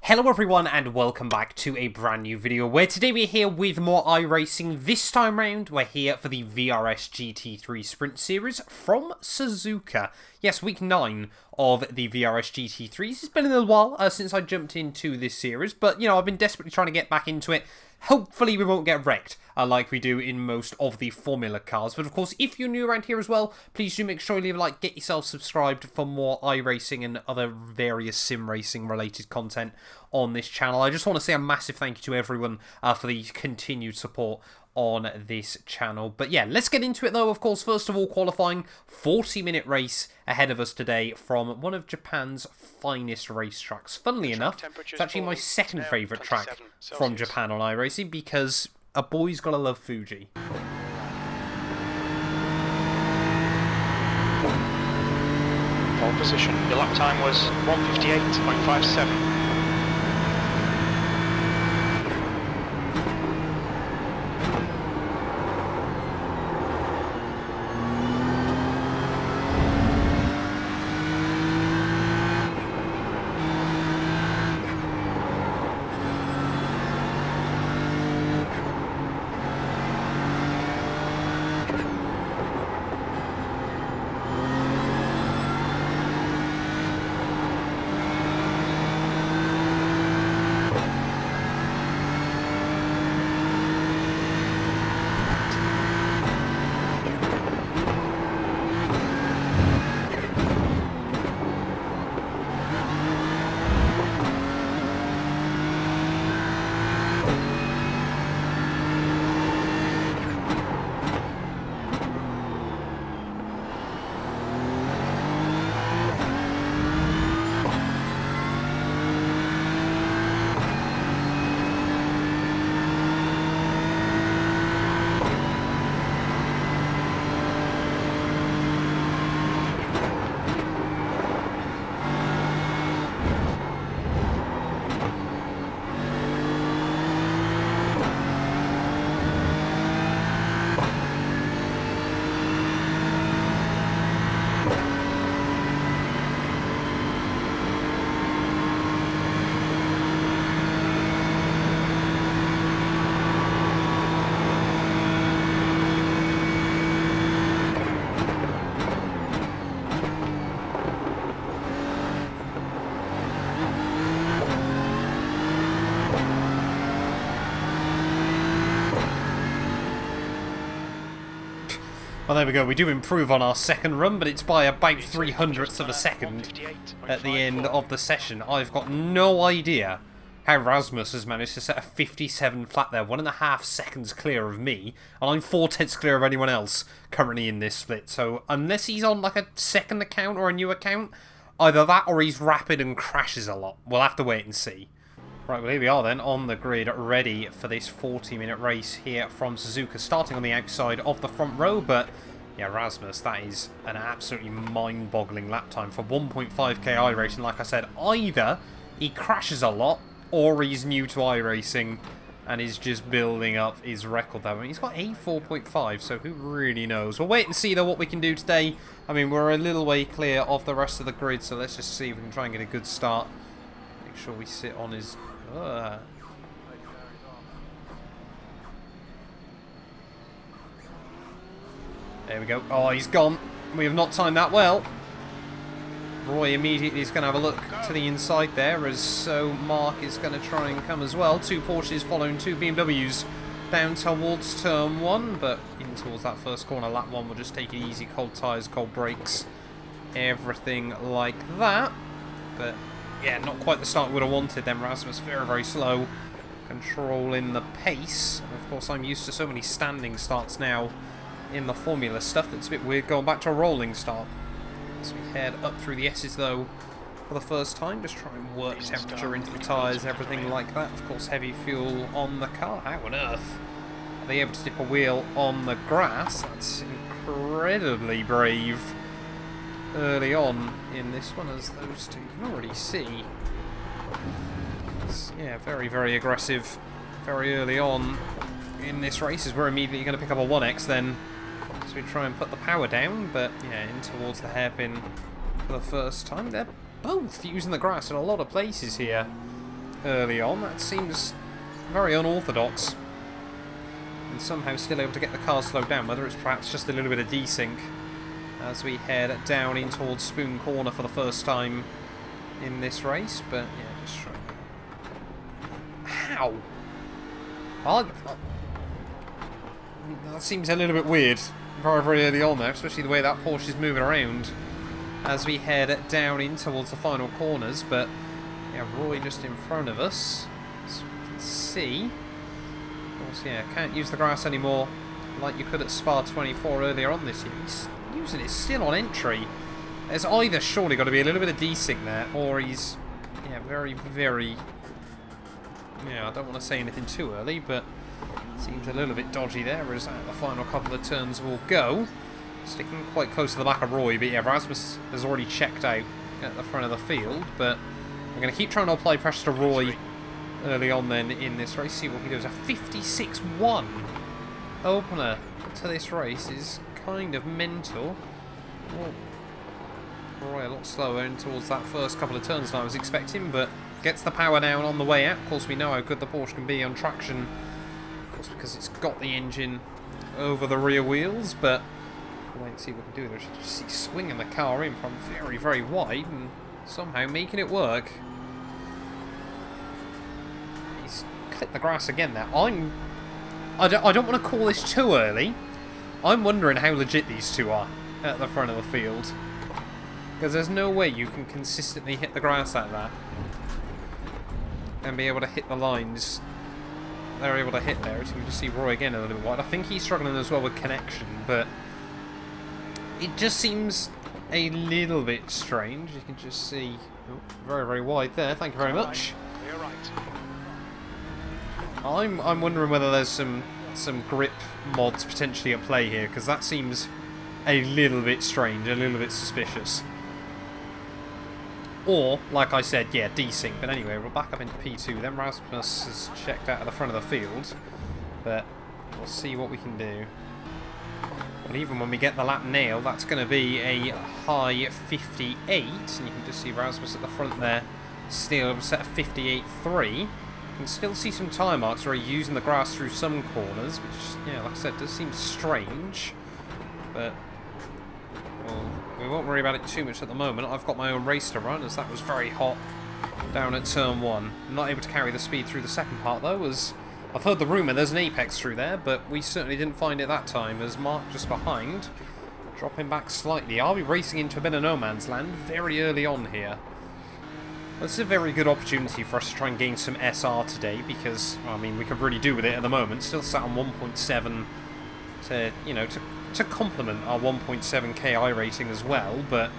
Hello everyone and welcome back to a brand new video where today we're here with more iRacing. This time round we're here for the VRS GT3 Sprint Series from Suzuka. Yes, week 9 of the VRS GT3s. It's been a little while since I jumped into this series, but you know, I've been desperately trying to get back into it. Hopefully we won't get wrecked like we do in most of the Formula cars. But of course, if you're new around here as well, please do make sure you leave a like, get yourself subscribed for more iRacing and other various sim racing related content on this channel. I just want to say a massive thank you to everyone for the continued support on this channel. But yeah, let's get into it though. Of course, first of all, qualifying 40-minute race ahead of us today from one of Japan's finest racetracks. Funnily enough, it's actually my second favourite track from Japan on iRacing because a boy's gotta love Fuji. Pole position. Your lap time was 1:58.57. Well, there we go. We do improve on our second run, but it's by about 300ths of a second at the end of the session. I've got no idea how Rasmus has managed to set a 57 flat there, 1.5 seconds clear of me, and I'm 4/10 clear of anyone else currently in this split. So unless he's on like a second account or a new account, either that or he's rapid and crashes a lot. We'll have to wait and see. Right, well here we are then, on the grid, ready for this 40-minute race here from Suzuka, starting on the outside of the front row, but yeah, Rasmus, that is an absolutely mind-boggling lap time for 1.5k iRacing. Like I said, either he crashes a lot, or he's new to iRacing and is just building up his record there. I mean, he's got a 4.5, so who really knows? We'll wait and see, though, what we can do today. I mean, we're a little way clear of the rest of the grid, so let's just see if we can try and get a good start. Make sure we sit on his... There we go. Oh, he's gone. We have not timed that well. Roy immediately is going to have a look to the inside there, as so Mark is going to try and come as well. 2 Porsches following 2 BMWs down towards turn 1, but in towards that first corner, lap 1, we'll just take it easy. Cold tyres, cold brakes, everything like that. But yeah, not quite the start we would have wanted then. Rasmus very, very slow, controlling the pace. And of course, I'm used to so many standing starts now in the Formula stuff. It's a bit weird going back to a rolling start. As we head up through the S's though for the first time, just try and work temperature into the tyres, everything like that. Of course, heavy fuel on the car. How on earth are they able to dip a wheel on the grass? That's incredibly brave early on in this one, as those two can already see. It's, yeah, very, very aggressive very early on in this race, as we're immediately going to pick up a 1X then. So we try and put the power down, but yeah, in towards the hairpin for the first time. They're both using the grass in a lot of places here. early on. That seems very unorthodox. And somehow still able to get the car slowed down, whether it's perhaps just a little bit of desync as we head down in towards Spoon Corner for the first time in this race. But yeah, just trying. How? That seems a little bit weird very, very early on there, especially the way that Porsche is moving around as we head down in towards the final corners. But yeah, Roy just in front of us, as we can see. Of course, yeah, can't use the grass anymore like you could at Spa 24 earlier on this year. He's using it still on entry. There's either surely got to be a little bit of desync there, or he's, yeah, very, very, yeah, I don't want to say anything too early, but seems a little bit dodgy there as the final couple of turns will go. Sticking quite close to the back of Roy, but yeah, Rasmus has already checked out at the front of the field, but I'm going to keep trying to apply pressure to Roy early on then in this race, see what he does. A 56-1 opener to this race is kind of mental. Oh, Roy a lot slower in towards that first couple of turns than I was expecting, but gets the power down on the way out. Of course, we know how good the Porsche can be on traction, of course, because it's got the engine over the rear wheels, but we'll wait and see what we can do there. Just see swinging the car in from very, very wide and somehow making it work. He's clipped the grass again there. I don't want to call this too early. I'm wondering how legit these two are at the front of the field, because there's no way you can consistently hit the grass like that and be able to hit the lines they're able to hit there. As you can just see Roy again a little bit wide. I think he's struggling as well with connection, but it just seems a little bit strange. You can just see, oh, very, very wide there. Thank you very much. I'm wondering whether there's some grip mods potentially at play here, because that seems a little bit strange, a little bit suspicious. Or, like I said, yeah, desync. But anyway, we're back up into P2. Then Rasmus has checked out of the front of the field, but we'll see what we can do. Well, even when we get the lap nail, that's going to be a high 58, and you can just see Rasmus at the front there, still set a 58.3. You can still see some tyre marks where he's using the grass through some corners, which, yeah, like I said, does seem strange, but well, we won't worry about it too much at the moment. I've got my own race to run, as that was very hot down at turn 1. I'm not able to carry the speed through the second part, though, as I've heard the rumour there's an apex through there, but we certainly didn't find it that time, as Mark just behind, dropping back slightly. I'll be racing into a bit of no man's land very early on here. This is a very good opportunity for us to try and gain some SR today, because, well, I mean, we could really do with it at the moment. Still sat on 1.7 to, you know, to complement our 1.7 KI rating as well, but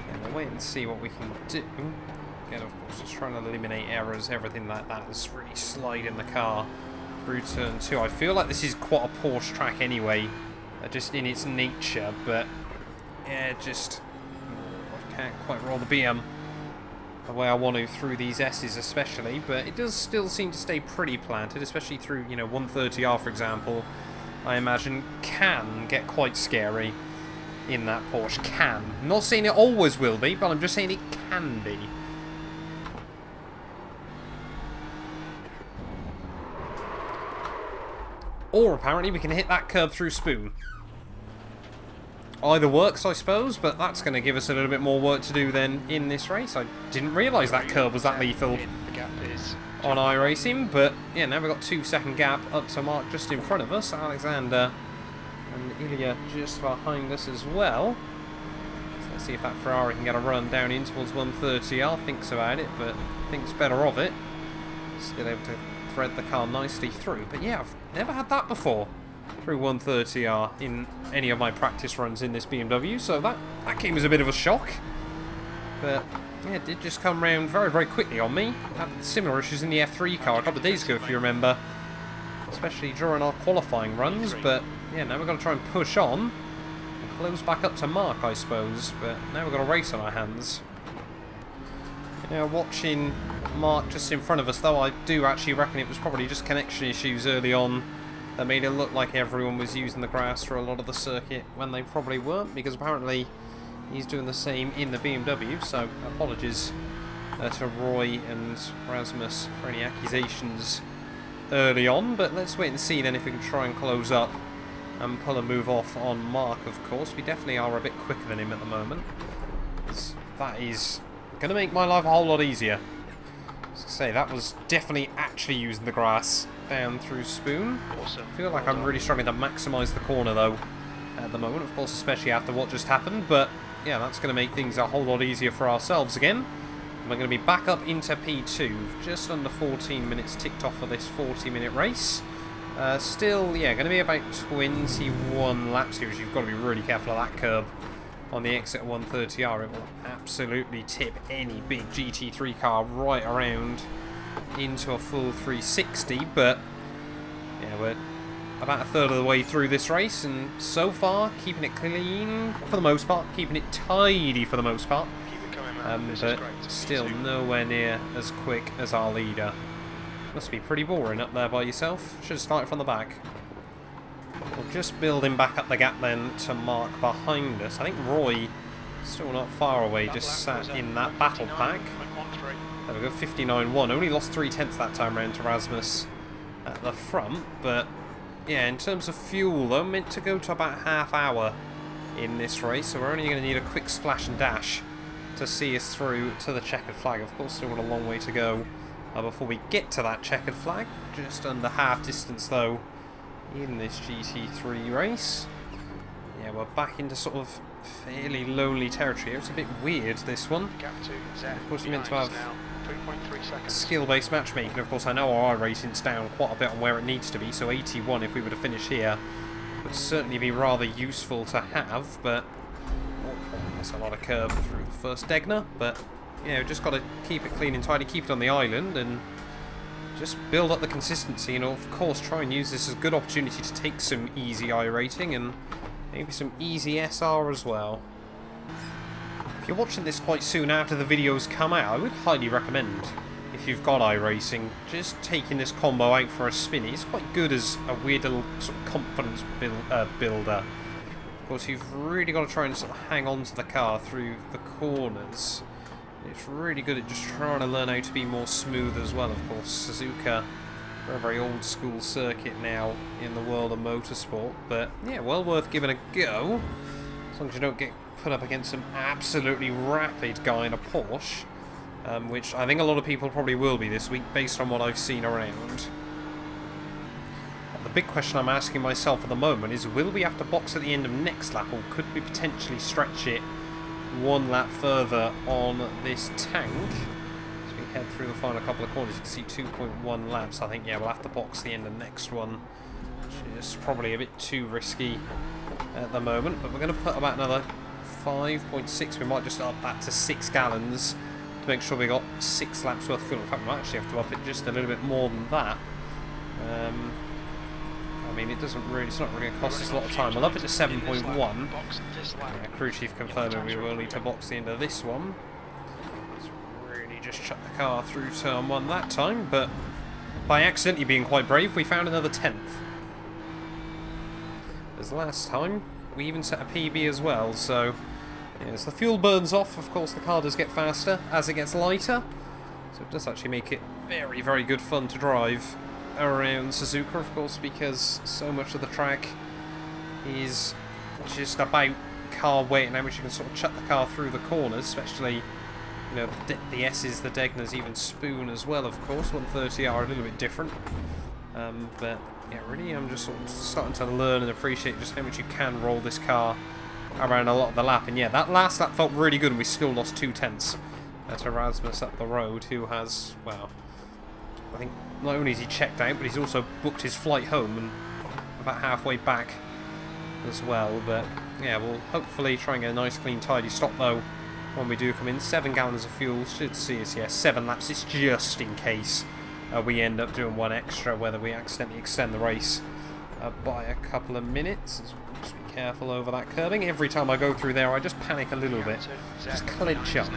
yeah, we'll wait and see what we can do. Again, of course, just trying to eliminate errors, everything like that. Is really sliding the car through turn 2. I feel like this is quite a Porsche track anyway, just in its nature, but yeah, just I can't quite roll the BM the way I want to through these S's especially, but it does still seem to stay pretty planted, especially through, you know, 130R, for example. I imagine can get quite scary in that Porsche. Can. I'm not saying it always will be, but I'm just saying it can be. Or apparently we can hit that curb through Spoon. Either works, I suppose, but that's going to give us a little bit more work to do then in this race. I didn't realise that curb was that lethal on iRacing, but yeah, now we've got 2-second gap up to Mark just in front of us. Alexander and Ilya just behind us as well. So let's see if that Ferrari can get a run down in towards 130R. Thinks about it, but thinks better of it. Still able to thread the car nicely through. But yeah, I've never had that before through 130R in any of my practice runs in this BMW, so that came as a bit of a shock. But yeah, it did just come round very, very quickly on me. Had similar issues in the F3 car a couple of days ago, if you remember, especially during our qualifying runs. But yeah, now we're going to try and push on and close back up to Mark, I suppose. But now we've got a race on our hands. Yeah, watching Mark just in front of us, though, I do actually reckon it was probably just connection issues early on that made it look like everyone was using the grass for a lot of the circuit when they probably weren't, because apparently he's doing the same in the BMW, so apologies to Roy and Rasmus for any accusations early on, but let's wait and see then if we can try and close up and pull a move off on Mark, of course. We definitely are a bit quicker than him at the moment. That is going to make my life a whole lot easier. As I say, that was definitely actually using the grass down through Spoon. Awesome. I feel like I'm really struggling to maximise the corner though at the moment, of course, especially after what just happened, but yeah, that's going to make things a whole lot easier for ourselves again. And we're going to be back up into P2, just under 14 minutes ticked off for this 40-minute race. Still, yeah, going to be about 21 laps here, as you've got to be really careful of that curb on the exit 130R. It will absolutely tip any big GT3 car right around into a full 360, but yeah, we're about a third of the way through this race, and so far keeping it clean for the most part, keeping it tidy for the most part, but still nowhere near as quick as our leader. Must be pretty boring up there by yourself. Should have started from the back. We'll just building back up the gap then to Mark behind us. I think Roy, still not far away, just sat in that battle pack. There we go, 59.1. Only lost 0.3 that time round to Rasmus at the front, but yeah, in terms of fuel though, meant to go to about half hour in this race, so we're only going to need a quick splash and dash to see us through to the checkered flag. Of course, still got a long way to go before we get to that checkered flag. Just under half distance though in this GT3 race. Yeah, we're back into sort of fairly lonely territory here. It's a bit weird, this one. Of course, you're meant to have skill-based matchmaking. Of course, I know our iRacing's down quite a bit on where it needs to be, so 81 if we were to finish here would certainly be rather useful to have, but that's a lot of curve through the first Degner, but yeah, we've just got to keep it clean and tidy, keep it on the island, and just build up the consistency, and of course try and use this as a good opportunity to take some easy iRating and maybe some easy SR as well. If you're watching this quite soon after the videos come out, I would highly recommend, if you've got iRacing, just taking this combo out for a spin. It's quite good as a weird little sort of confidence builder. Of course, you've really got to try and sort of hang on to the car through the corners. It's really good at just trying to learn how to be more smooth as well, of course. Suzuka, a very old school circuit now in the world of motorsport, but yeah, well worth giving a go, as long as you don't get put up against some absolutely rapid guy in a Porsche, which I think a lot of people probably will be this week based on what I've seen around. The big question I'm asking myself at the moment is, will we have to box at the end of next lap, or could we potentially stretch it one lap further on this tank? As we head through the final couple of corners, you can see 2.1 laps. I think, yeah, we'll have to box the end of next one, which is probably a bit too risky at the moment, but we're going to put about another 5.6. We might just up that to 6 gallons to make sure we got 6 laps worth of fuel. In fact, we might actually have to up it just a little bit more than that. I mean, it's not really going to cost us a lot of time. We'll up it to 7.1. Yeah, crew chief confirming we will need to box the end of this one. Let's really just shut the car through turn 1 that time, but by accidentally being quite brave, we found another 10th. As last time, we even set a PB as well, so yeah, as the fuel burns off, of course the car does get faster as it gets lighter, so it does actually make it very, very good fun to drive around Suzuka, of course, because so much of the track is just about car weight and how much you can sort of chuck the car through the corners, especially, you know, the S's, the Degners, even Spoon as well, of course. 130 are a little bit different, but yeah, really I'm just sort of starting to learn and appreciate just how much you can roll this car around a lot of the lap. And yeah, that last lap felt really good, and we still lost 0.2 to Rasmus up the road, who has, well, I think not only is he checked out, but he's also booked his flight home and about halfway back as well. But yeah, we'll hopefully try and get a nice, clean, tidy stop though when we do come in. 7 gallons of fuel should see us, yeah, 7 laps. It's just in case we end up doing one extra, whether we accidentally extend the race by a couple of minutes. Just be careful over that curbing. Every time I go through there, I just panic a little bit. Just clench up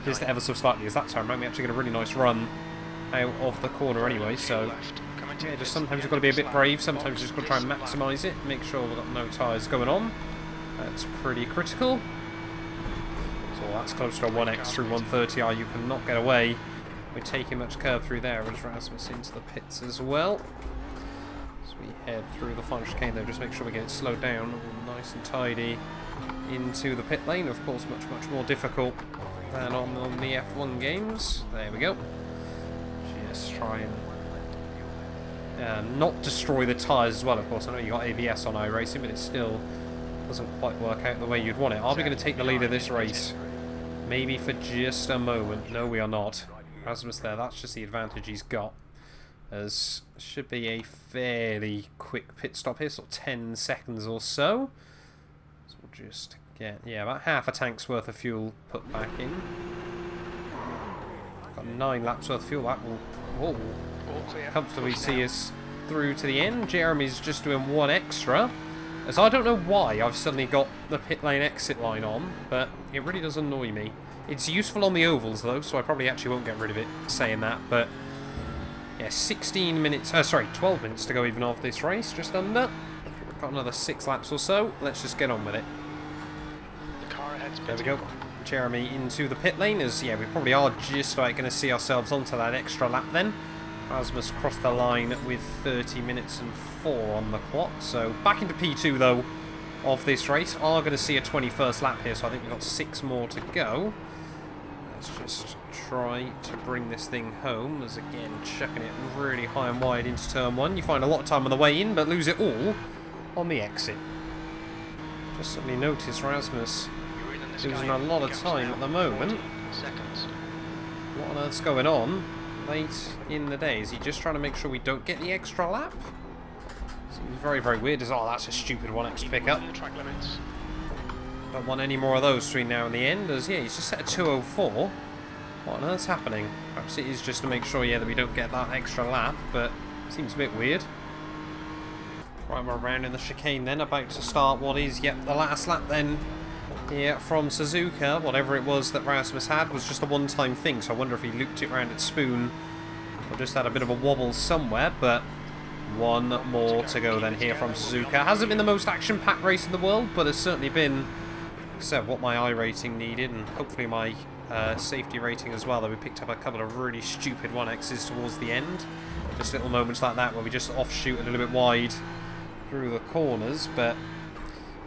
just ever so slightly, as that time around we actually get a really nice run out of the corner anyway, so yeah, just sometimes you've got to be a bit brave, sometimes you've just got to try and maximise it, make sure we've got no tyres going on. That's pretty critical. So Oh, that's close to a 1x through 130R. You cannot get away with taking much curb through there. As Rasmus into the pits as well. As we head through the final chicane though, just make sure we get it slowed down. Nice and tidy into the pit lane. Of course, much more difficult than on the F1 games. There we go. Just try and not destroy the tyres as well, of course. I know you got ABS on iRacing, but it still doesn't quite work out the way you'd want it. Are we going to take the lead of this race? Maybe for just a moment. No, we are not. Rasmus there, that's just the advantage he's got. As should be a fairly quick pit stop here, sort of 10 seconds or so. So we'll just get, yeah, about half a tank's worth of fuel put back in. Got 9 laps worth of fuel. That will comfortably see us through to the end. Jeremy's just doing 1 extra. As I don't know why I've suddenly got the pit lane exit line on, but it really does annoy me. It's useful on the ovals though, so I probably actually won't get rid of it saying that, but yeah, 12 minutes to go even off this race, just under. Got another 6 laps or so. Let's just get on with it. There we go. Jeremy into the pit lane, as yeah, we probably are just about going to see ourselves onto that extra lap then. Rasmus crossed the line with 30 minutes and 4 on the clock. So back into P2 though of this race. Are going to see a 21st lap here, so I think we've got 6 more to go. Let's just try to bring this thing home, as again chucking it really high and wide into turn 1. You find a lot of time on the way in, but lose it all on the exit. Just suddenly notice Rasmus losing a lot of time at the moment. What on earth's going on late in the day? Is he just trying to make sure we don't get the extra lap? Seems very, very weird. Oh, that's a stupid 1x pickup. Don't want any more of those between now and the end, as yeah, he's just set a 204. What on earth's happening? Perhaps it is just to make sure, yeah, that we don't get that extra lap, but seems a bit weird. Right, we're around in the chicane then, about to start what is, yep, the last lap then. Yeah, from Suzuka. Whatever it was that Rasmus had was just a one-time thing, so I wonder if he looped it around at Spoon or just had a bit of a wobble somewhere, but one more to go then here from Suzuka. Hasn't been the most action-packed race in the world, but has certainly been, except what my I rating needed, and hopefully my safety rating as well, though we picked up a couple of really stupid 1x's towards the end. Just little moments like that where we just offshoot a little bit wide through the corners, but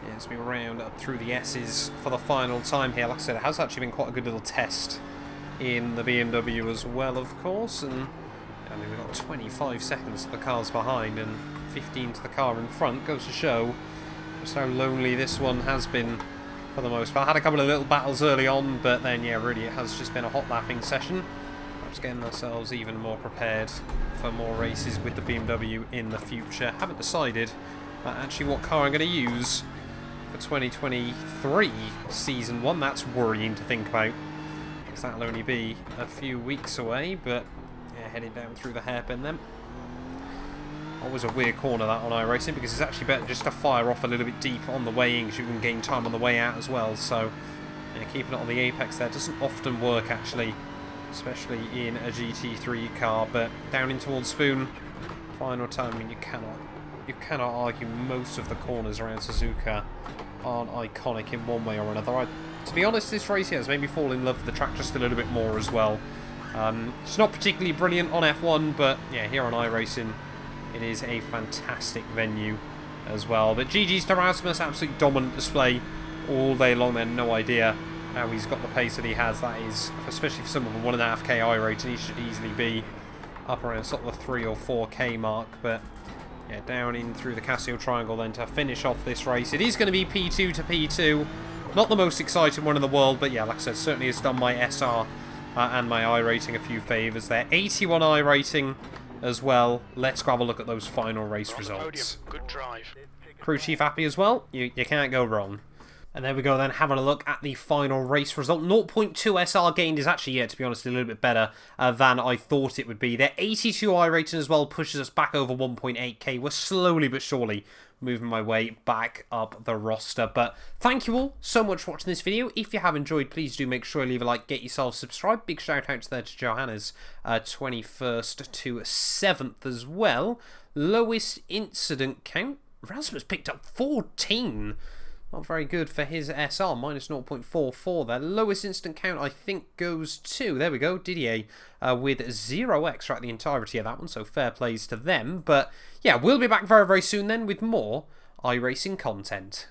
yeah, as we round up through the S's for the final time here. Like I said, it has actually been quite a good little test in the BMW as well, of course, and I mean, we've got 25 seconds to the cars behind and 15 to the car in front. Goes to show just how lonely this one has been for the most part. Had a couple of little battles early on, but then yeah, really it has just been a hot lapping session. Perhaps getting ourselves even more prepared for more races with the BMW in the future. Haven't decided actually what car I'm going to use for 2023 Season 1. That's worrying to think about, because that'll only be a few weeks away, but yeah, heading down through the hairpin then. Always a weird corner that on iRacing, because it's actually better just to fire off a little bit deep on the way in, because you can gain time on the way out as well. So yeah, keeping it on the apex there doesn't often work actually, especially in a GT3 car. But down in towards Spoon, final time, I mean, you cannot argue most of the corners around Suzuka aren't iconic in one way or another. To be honest, this race here has made me fall in love with the track just a little bit more as well. It's not particularly brilliant on F1, but yeah, here on iRacing it is a fantastic venue as well. But GG's to Rasmus, absolutely dominant display all day long there. No idea how he's got the pace that he has. That is, especially for someone with 1.5k I rating, he should easily be up around sort of the 3 or 4k mark. But yeah, down in through the Casio Triangle then to finish off this race. It is going to be P2 to P2. Not the most exciting one in the world, but yeah, like I said, certainly has done my SR and my I rating a few favours there. 81 I rating as well. Let's grab a look at those final race results. Good drive. Crew chief happy as well. You can't go wrong. And there we go then, having a look at the final race result. 0.2 SR gained is actually, yeah, to be honest, a little bit better than I thought it would be. Their 82 I rating as well pushes us back over 1.8k. We're slowly but surely moving my way back up the roster. But thank you all so much for watching this video. If you have enjoyed, please do make sure you leave a like, get yourself subscribed. Big shout out there to Johanna's 21st to 7th as well. Lowest incident count. Rasmus picked up 14. Not very good for his SR, minus 0.44 there. Lowest instant count, I think, goes to, there we go, Didier, with 0x throughout the entirety of that one, so fair plays to them. But yeah, we'll be back very, very soon then with more iRacing content.